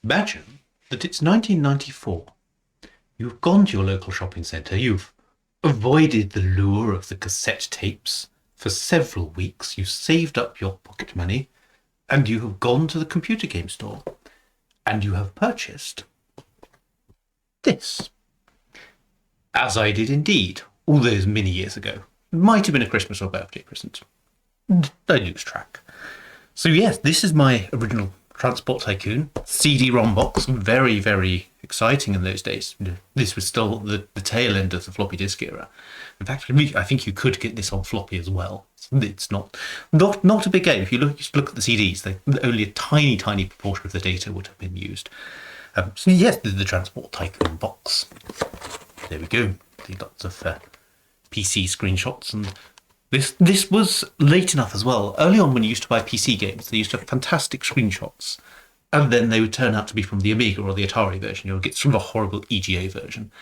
Imagine that it's 1994. You've gone to your local shopping centre, you've avoided the lure of the cassette tapes for several weeks, you've saved up your pocket money, and you have gone to the computer game store, and you have purchased this. As I did indeed, all those many years ago. Might have been a Christmas or birthday present. I lose track. So yes, this is my original Transport Tycoon CD-ROM box. Very, very exciting in those days. This was still the tail end of the floppy disk era. In fact, I think you could get this on floppy as well. It's not a big game. If you look at the CDs, only a tiny, tiny proportion of the data would have been used. So yes, the Transport Tycoon box. There we go. Lots of PC screenshots, and this was late enough as well. Early on, when you used to buy PC games, they used to have fantastic screenshots, and then they would turn out to be from the Amiga or the Atari version. You'll get sort of a horrible EGA version.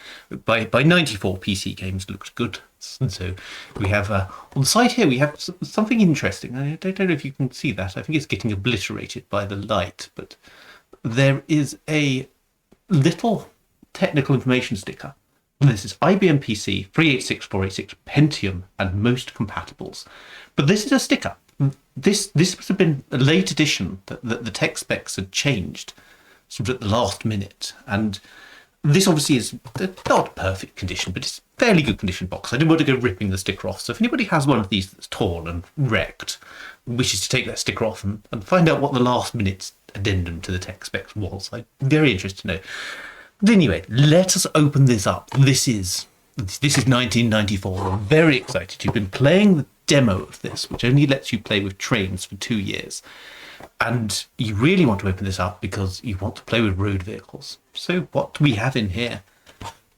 By '94, PC games looked good, and so we have on the side here we have something interesting. I don't know if you can see that. I think it's getting obliterated by the light, but there is a little technical information sticker. This is IBM PC 386, 486, Pentium, and most compatibles. But this is a sticker. This must have been a late edition that the tech specs had changed sort of at the last minute. And this obviously is not perfect condition, but it's fairly good condition box. I didn't want to go ripping the sticker off. So if anybody has one of these that's torn and wrecked, wishes to take that sticker off and find out what the last minute's addendum to the tech specs was, I'm very interested to know. But anyway, let us open this up. This is 1994. I'm very excited. You've been playing the demo of this, which only lets you play with trains for 2 years. And you really want to open this up because you want to play with road vehicles. So what do we have in here?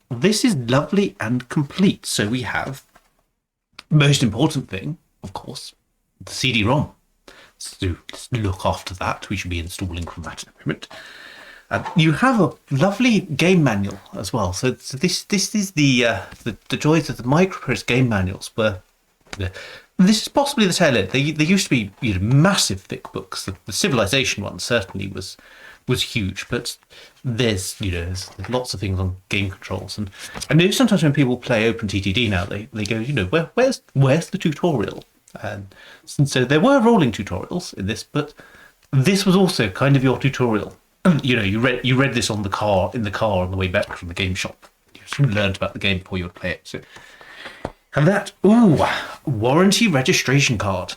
This is lovely and complete. So we have, most important thing, of course, the CD-ROM. So let's look after that. We should be installing from that in a moment. You have a lovely game manual as well. So this is the joys of the Microprose game manuals. This is possibly the tail end. They used to be massive thick books. The Civilization one certainly was huge, but there's lots of things on game controls. And I know sometimes when people play OpenTTD now, they go, where's the tutorial? And so there were rolling tutorials in this, but this was also kind of your tutorial. You read this in the car on the way back from the game shop. You learned about the game before you would play it. So, and that warranty registration card.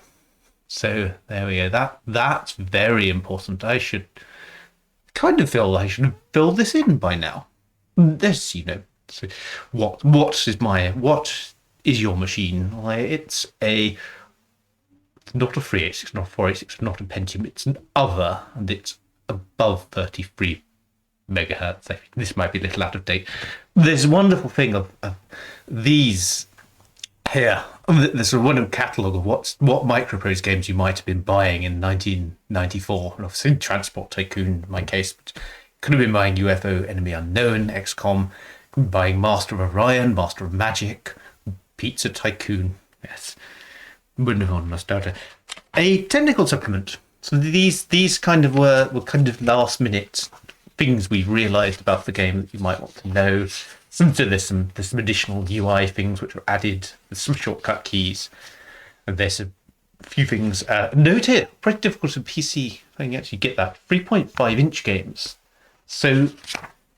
So there we go. That's very important. I should kind of feel I should have filled this in by now. This, so what is your machine? It's not a 386, not a 486, not a Pentium. It's an other, and it's above 33 megahertz. I think this might be a little out of date. There's a wonderful thing of these here. There's a wonderful catalogue of what Microprose games you might have been buying in 1994. And obviously Transport Tycoon in my case, but could have been buying UFO, Enemy Unknown, XCOM, buying Master of Orion, Master of Magic, Pizza Tycoon. Yes, wonderful nostalgia. A technical supplement. So these kind of were kind of last minute things we've realised about the game that you might want to know. So there's some additional UI things which are added with some shortcut keys. And there's a few things. Note here, pretty difficult with PC. If I can actually get that 3.5-inch games. So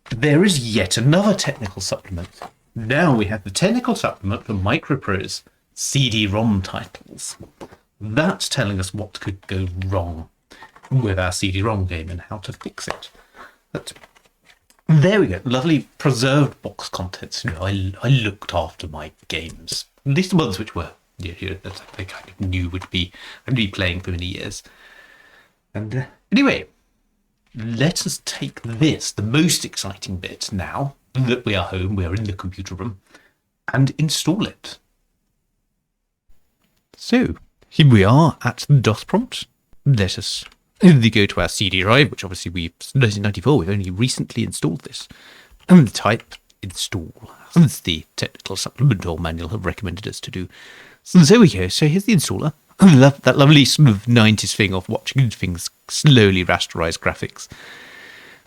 there is yet another technical supplement. Now we have the technical supplement for Microprose CD-ROM titles. That's telling us what could go wrong with our CD-ROM game and how to fix it. But there we go. Lovely preserved box contents. I looked after my games, at least the ones which were that I kind of knew I'd be playing for many years. And anyway, let us take this, the most exciting bit now that we are home, we are in the computer room, and install it. So here we are at the DOS prompt. Let us go to our CD drive, which obviously 1994, we've only recently installed this. And type install, as the technical supplement or manual have recommended us to do. So there we go. So here's the installer. I love that lovely sort of 90s thing of watching things slowly rasterize graphics.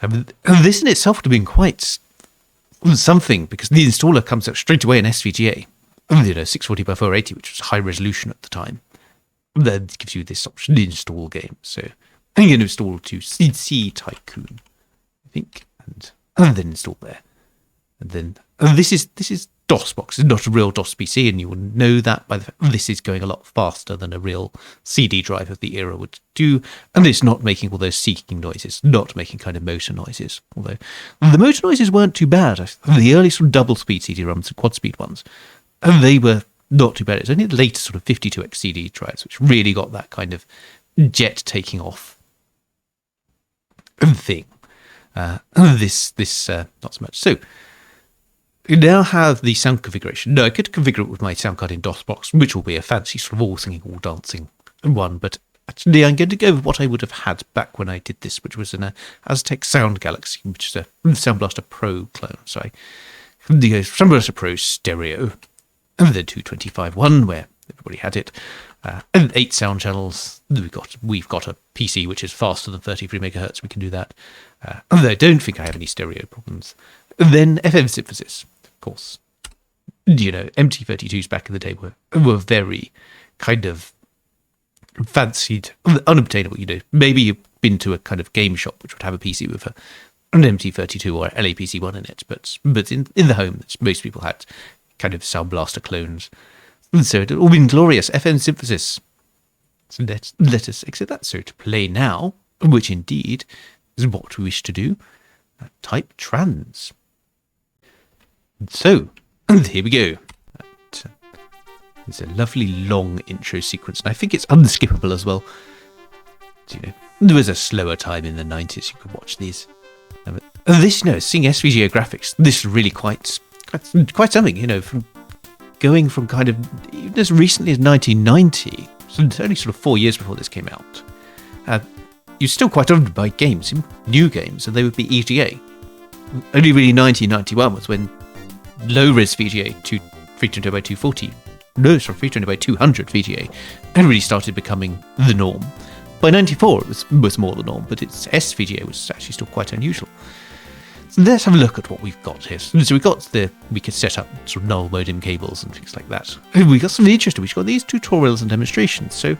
This in itself would have been quite something, because the installer comes out straight away in SVGA, 640 by 480, which was high resolution at the time. That gives you this option to install games. So I'm going to install to TTD Tycoon, I think, and then install there. And then this is DOSBox. It's not a real DOS PC, and you will know that by the fact this is going a lot faster than a real CD drive of the era would do, and it's not making all those seeking noises, not making kind of motor noises. Although the motor noises weren't too bad. The early sort of double speed CD-ROMs and quad speed ones, and they were not too bad. It's only the later sort of 52x CD drives which really got that kind of jet taking off thing. This not so much. So you now have the sound configuration. No, I could configure it with my sound card in DOSBox, which will be a fancy sort of all singing, all dancing one. But actually, I'm going to go with what I would have had back when I did this, which was an Aztec Sound Galaxy, which is a Sound Blaster Pro clone. So the Sound Blaster Pro stereo, and then 225.1, where everybody had it, and 8 sound channels. We've got a PC which is faster than 33 megahertz. We can do that. And I don't think I have any stereo problems. And then FM synthesis, of course. MT32s back in the day were very kind of fancied, unobtainable. Maybe you've been to a kind of game shop which would have a PC with an MT32 or LAPC1 in it, but in the home, most people had kind of Sound Blaster clones. And so it had all been glorious. FM synthesis. So let us exit that. So to play now, which indeed is what we wish to do, type trans. So, here we go. It's a lovely long intro sequence, and I think it's unskippable as well. There was a slower time in the 90s you could watch these. This, seeing SVGA graphics, this is really quite something, from going from kind of even as recently as 1990, so it's only sort of 4 years before this came out. You're still quite often buy games, new games, and they would be EGA. Only really 1991 was when low-res VGA, 320 by 240, 320 by 200 VGA, and really started becoming the norm. By 94, it was more the norm, but its SVGA was actually still quite unusual. So let's have a look at what we've got here. So we could set up sort of null modem cables and things like that. We got something interesting. We've got these tutorials and demonstrations. So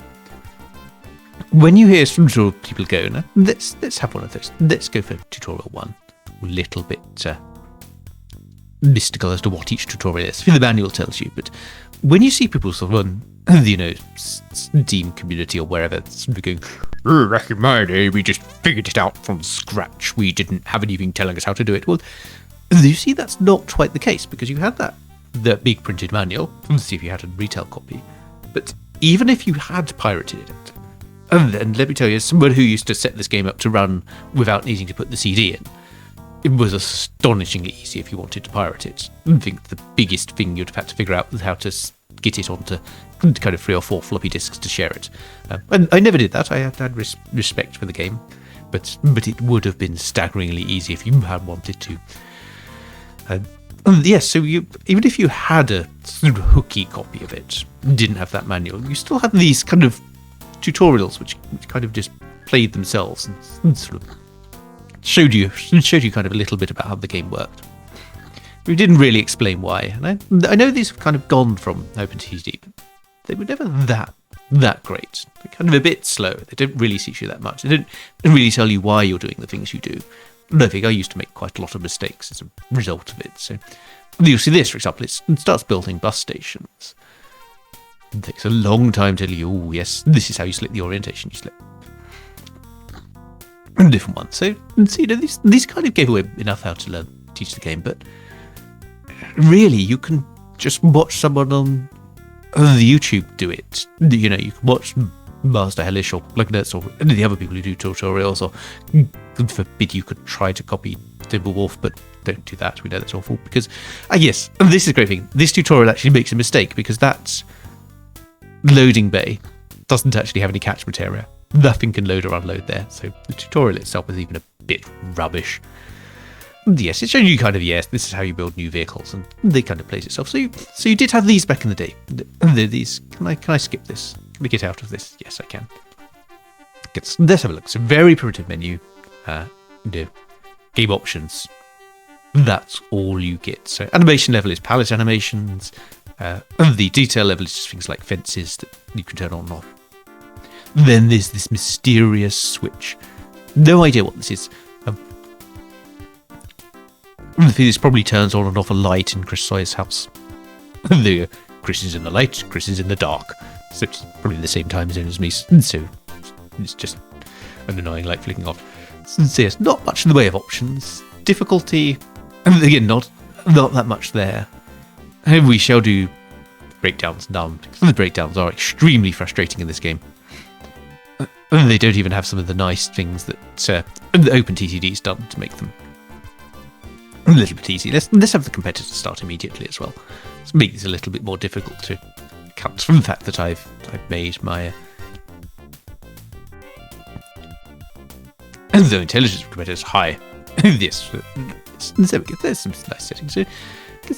when you hear some sort of people go, now, let's have one of those. Let's go for tutorial 1. A little bit mystical as to what each tutorial is. The manual tells you, but when you see people sort of on, Steam community or wherever, sort of going, back in my day, we just figured it out from scratch. We didn't have anything telling us how to do it. Well, you see, that's not quite the case, because you had the big printed manual. Let's see if you had a retail copy. But even if you had pirated it, and then let me tell you, someone who used to set this game up to run without needing to put the CD in, it was astonishingly easy if you wanted to pirate it. I think the biggest thing you'd have had to figure out was how to get it onto kind of 3 or 4 floppy disks to share it. And I never did that. I had respect for the game, but it would have been staggeringly easy if you had wanted to. Yes, so even if you had a sort of hooky copy of it, didn't have that manual, you still had these kind of tutorials which kind of just played themselves and sort of showed you kind of a little bit about how the game worked. We didn't really explain why, and I know these have kind of gone from OpenTTD, but they were never that great. They're kind of a bit slow. They don't really teach you that much. They don't really tell you why you're doing the things you do. I think I used to make quite a lot of mistakes as a result of it. So you'll see this, for example, it starts building bus stations. It takes a long time to tell you, oh yes, this is how you select the orientation you select. A different one. So these kind of gave away enough how to teach the game, but really you can just watch someone on the YouTube do it. You can watch Master Hellish or Lugnets or any of the other people who do tutorials, or God forbid you could try to copy Timberwolf, but don't do that. We know that's awful, because yes, this is a great thing. This tutorial actually makes a mistake, because that loading bay doesn't actually have any catchment area. Nothing can load or unload there, so the tutorial itself is even a bit rubbish. Yes, it's showing you kind of, yes, this is how you build new vehicles, and they kind of plays itself. So you did have these back in the day. These, can I skip this? Can we get out of this? Yes, I can. Let's have a look. It's a very primitive menu. game options. That's all you get. So animation level is palette animations. And the detail level is just things like fences that you can turn on and off. Then there's this mysterious switch. No idea what this is. This probably turns on and off a light in Chris Sawyer's house. Chris is in the light, Chris is in the dark. So it's probably the same time zone as me. So it's just an annoying light flicking off. So yes, not much in the way of options. Difficulty, and again, not that much there. And we shall do breakdowns now. The breakdowns are extremely frustrating in this game. And they don't even have some of the nice things that OpenTTD's done to make them a little bit easy. Let's have the competitor start immediately as well. Let's make this a little bit more difficult to account from the fact that I've made my and the intelligence of competitors high. Yes, there we go. There's some nice settings. So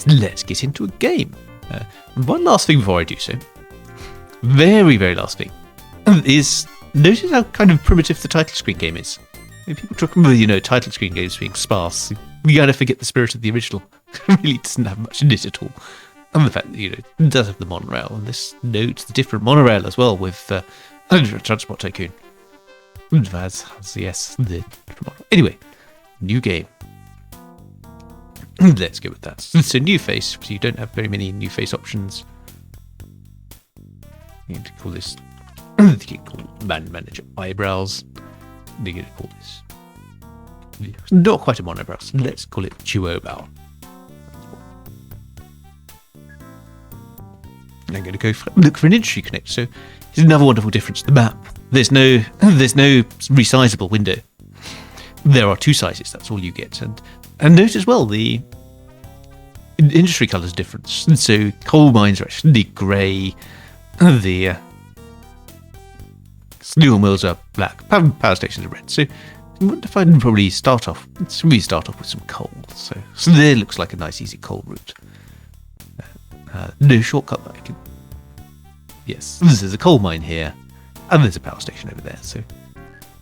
let's get into a game. One last thing before I do so. Very, very last thing is notice how kind of primitive the title screen game is. When people talk about, title screen games being sparse, you kind of forget the spirit of the original. It really doesn't have much in it at all. And the fact that, it does have the monorail, and this notes the different monorail as well with Transport Tycoon. Yes, anyway, new game. Let's go with that. So new face, so you don't have very many new face options. You need to call this, you can call manager eyebrows. You're going to call this, not quite a monobrow, so let's call it duo bow. I'm going to go look for an industry connect. So here's another wonderful difference to the map. There's no resizable window. There are two sizes. That's all you get. And note as well the industry colours difference. And so coal mines are actually grey. The steel mills are black. Power stations are red. So I wonder if I'd probably start off with some coal. So there looks like a nice easy coal route. No shortcut that I can. Yes, there's a coal mine here, and there's a power station over there. So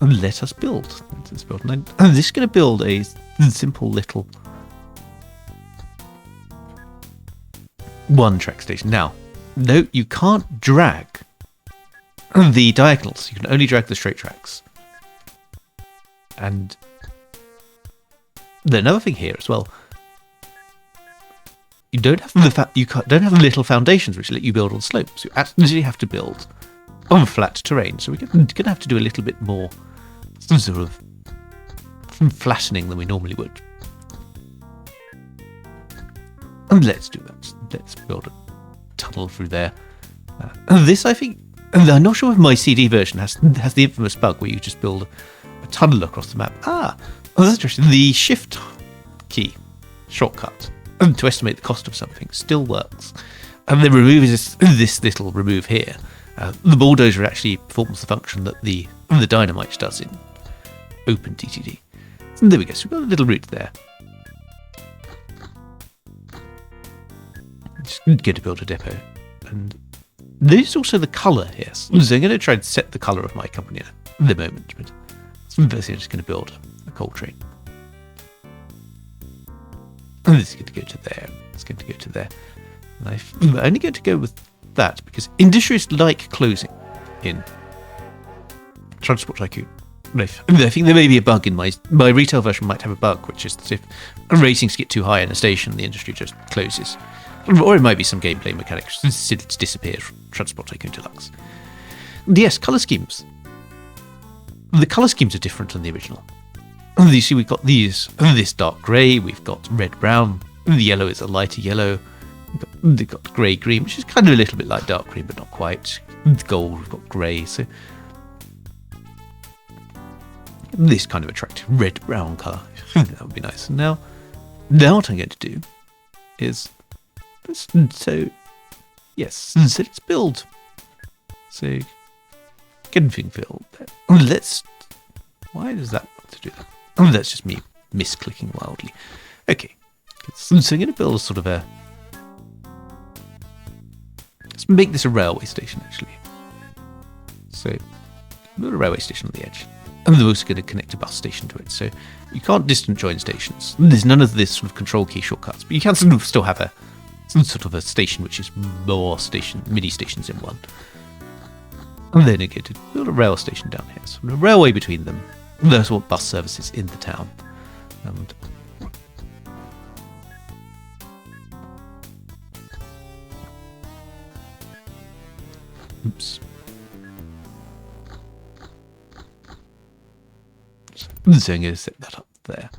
let us build. And this is going to build a simple little one-track station. Now, note you can't drag the diagonals. You can only drag the straight tracks. And another thing here as well. You don't have don't have little foundations which let you build on slopes. You actually have to build on flat terrain. So we're going to have to do a little bit more sort of flattening than we normally would. And let's do that. Let's build a tunnel through there. This, I think, I'm not sure if my CD version has the infamous bug where you just build a tunnel across the map. That's interesting. The shift key shortcut to estimate the cost of something still works. And the remove is this little remove here. The bulldozer actually performs the function that the dynamite does in OpenTTD. So there we go. So we've got a little route there. Just going to build a depot. And there's also the colour here. So I'm going to try and set the colour of my company at the moment. But first I'm just going to build a coal train. And this is going to go to there. It's going to go to there. And I'm only going to go with that because industries like closing in Transport Tycoon. I think there may be a bug in my retail version might have a bug, which is that if ratings get too high in a station, the industry just closes. Or it might be some gameplay mechanics. It's disappeared from Transport Tycoon Deluxe. Yes, colour schemes. The colour schemes are different than the original. You see, we've got this dark grey, we've got red-brown, the yellow is a lighter yellow, we've got grey-green, which is kind of a little bit like dark green, but not quite. Gold, we've got grey, so this kind of attractive red-brown colour. That would be nice. Now what I'm going to do is, so let's build. So, get everything filled. Why does that want to do that? That's just me misclicking wildly. Okay, so I'm going to build a sort of let's make this a railway station actually. So build a railway station on the edge. and they're also going to connect a bus station to it. So you can't distant join stations. There's none of this sort of control key shortcuts, but you can sort of still have some sort of a station which is more mini stations in one. And then again, to build a rail station down here, so a railway between them. There's what bus services in the town. And oops. So I'm going to set that up there.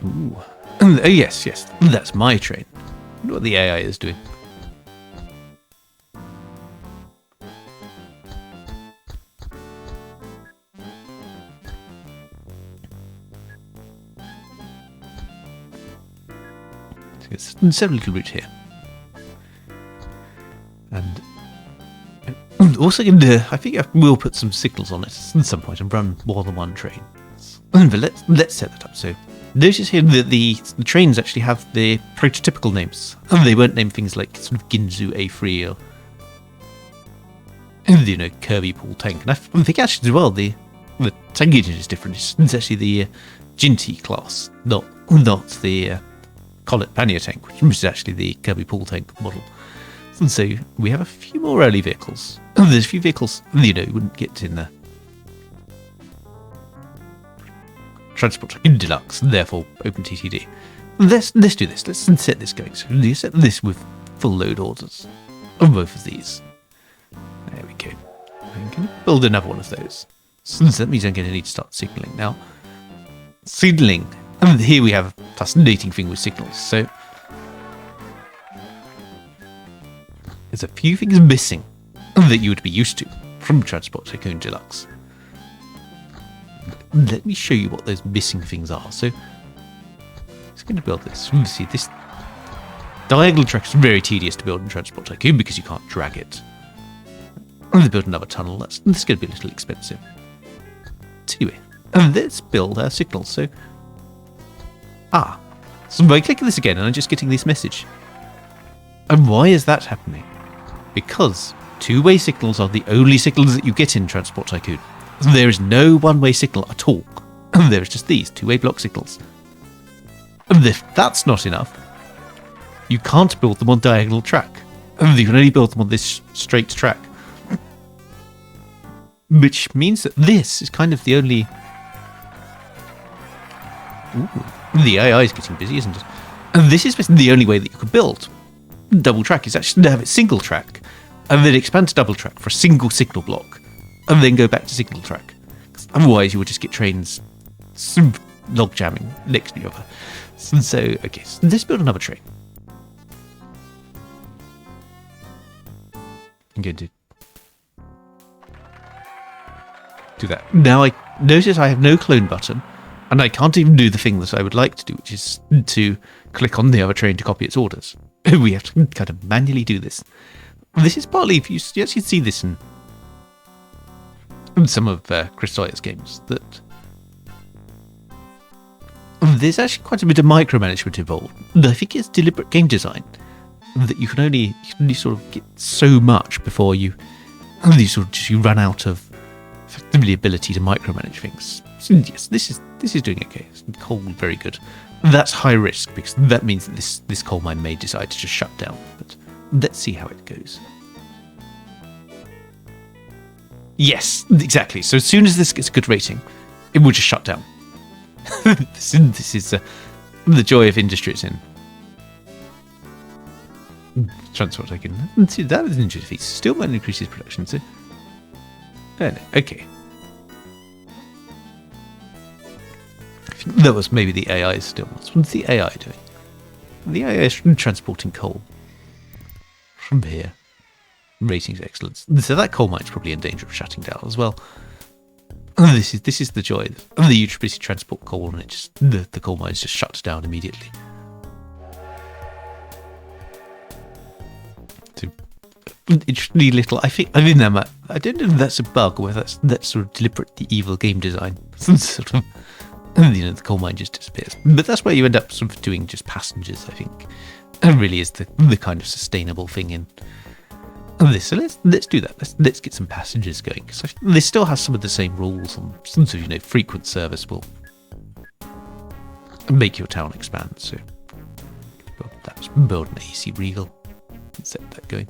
Ooh. Oh, yes, that's my train. I wonder what the AI is doing. So it's a little route here. And also, I think I will put some signals on it at some point and run more than one train. But let's set that up. So notice here that the trains actually have the prototypical names. They won't name things like sort of Ginzu A3 or Kirby Pool Tank. And I think actually as well the tank engine is different. It's actually the Jinty class, not the Collet Pannier tank, which is actually the Kirby Pool Tank model. And so we have a few more early vehicles. There's a few vehicles you wouldn't get in the Transport Tycoon Deluxe, therefore OpenTTD. Let's do this. Let's set this going. So you set this with full load orders on both of these. There we go. I'm going to build another one of those. So that means I'm going to need to start signaling now. Signaling. And here we have a fascinating thing with signals. So there's a few things missing that you would be used to from Transport Tycoon Deluxe. Let me show you what those missing things are. So it's going to build this. See, this diagonal track is very tedious to build in Transport Tycoon because you can't drag it. I'm going to build another tunnel. That's going to be a little expensive. So anyway, let's build our signals. So by clicking this again, and I'm just getting this message. And why is that happening? Because two-way signals are the only signals that you get in Transport Tycoon. There is no one-way signal at all. There is just these two-way block signals. And if that's not enough, you can't build them on diagonal track. You can only build them on this straight track. Which means that this is kind of the only... Ooh, the AI is getting busy, isn't it? And this is the only way that you could build double track, is actually to have it single track, and then expand to double track for a single signal block, and then go back to single track. Otherwise, you would just get trains log jamming next to each other. So, okay, so let's build another train. I'm going to do that. Now, I notice I have no clone button, and I can't even do the thing that I would like to do, which is to click on the other train to copy its orders. We have to kind of manually do this. This is partly, if you actually see this in some of Chris Sawyer's games, that there's actually quite a bit of micromanagement involved. I think it's deliberate game design, that you can only sort of get so much before you run out of the ability to micromanage things. So yes, this is doing okay. It's coal, very good. That's high risk because that means that this coal mine may decide to just shut down. But let's see how it goes. Yes, exactly. So as soon as this gets a good rating, it will just shut down. This is the joy of industry it's in. Transport Tycoon. Let's see, that is an interesting feat. Still might increase his production. So, okay. That was maybe the AI still. What's the AI doing? The AI is transporting coal from here. Ratings excellence. So that coal mine's probably in danger of shutting down as well. This is the joy. The utility transport coal, and it just the coal mines just shuts down immediately. So, interestingly little. I don't know if that's a bug or whether that's sort of deliberately evil game design. Sort of. The coal mine just disappears. But that's where you end up sort of doing just passengers, I think. really is the kind of sustainable thing in this. So let's do that. Let's get some passengers going. So this still has some of the same rules, and some sort of frequent service will make your town expand. So let's build an AC Regal and set that going.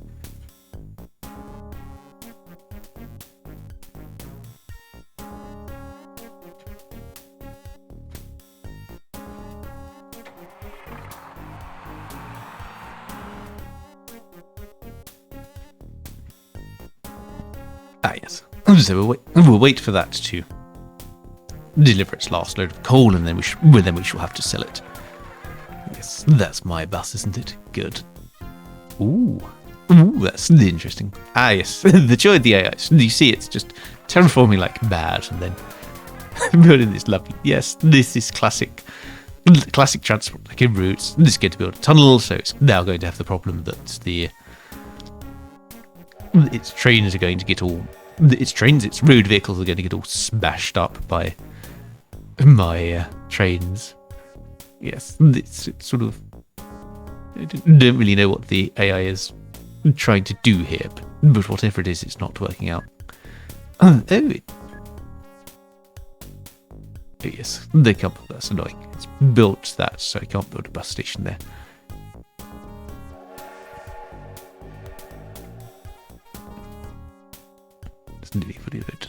Ah, yes. So we'll wait for that to deliver its last load of coal, and then we shall have to sell it. Yes, that's my bus, isn't it? Good. Ooh, that's interesting. Ah, yes, the joy of the AI. You see, it's just terraforming like mad, and then building this lovely. Yes, this is classic transport, like in routes. This is going to build a tunnel, so it's now going to have the problem that its trains are going to get all. Its road vehicles are going to get all smashed up by my trains. Yes, it's sort of. I don't really know what the AI is trying to do here, but whatever it is, it's not working out. Oh yes, they can't. That's annoying. It's built that, so I can't build a bus station there. It's nearly fully loaded.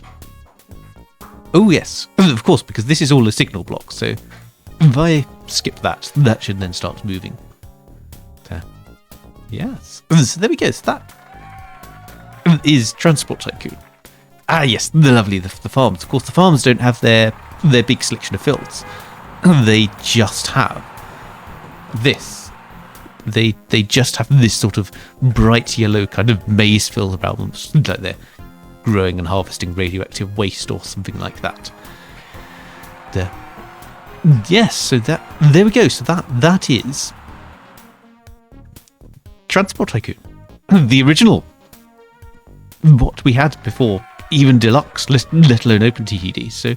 Oh yes, of course, because this is all a signal block. So if I skip that, that should then start moving. Yes. So there we go. So that is Transport Tycoon. Ah, yes, the lovely the farms. Of course, the farms don't have their big selection of fields. They just have this. They just have this sort of bright yellow kind of maize field around them, like they're growing and harvesting radioactive waste or something like that. Yes. So there we go. So that is Transport Tycoon, the original, what we had before even Deluxe, let alone OpenTTD. So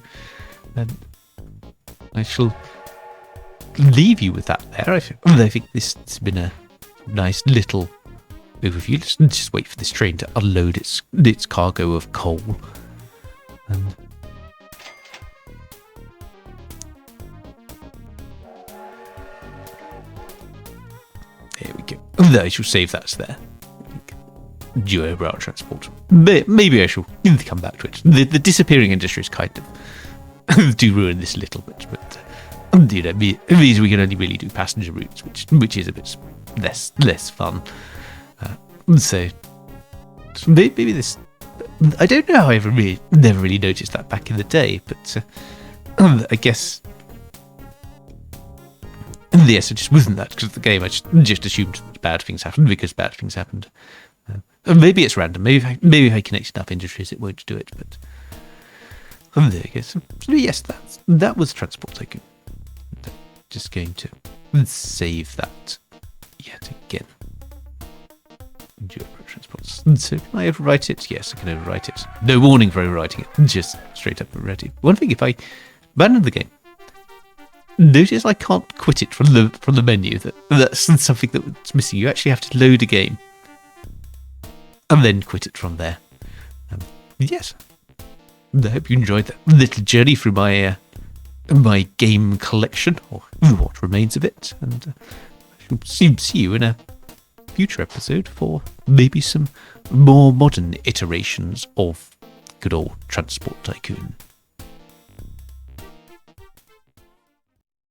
I shall leave you with that there. I think this has been a nice little overview. Let's just wait for this train to unload its cargo of coal. And there we go. I shall save that there. Duo rail transport. Maybe I shall come back to it. The disappearing industries kind of do ruin this a little bit, but it means we can only really do passenger routes, which is a bit less fun. So maybe this. I don't know how I never really noticed that back in the day, but I guess. Yes, it just wasn't that because of the game. I just assumed bad things happened because bad things happened. Maybe it's random. Maybe if I connect enough industries, it won't do it. But there you go. So yes, that was Transport Tycoon. Just going to save that yet again. Transports. So can I overwrite it? Yes, I can overwrite it. No warning for overwriting it. Just straight up ready. One thing, if I abandon the game, notice I can't quit it from the menu. That's something that's missing. You actually have to load a game and then quit it from there. Yes, I hope you enjoyed that little journey through my game collection, or what remains of it, and I shall see you in a future episode for maybe some more modern iterations of good old Transport Tycoon.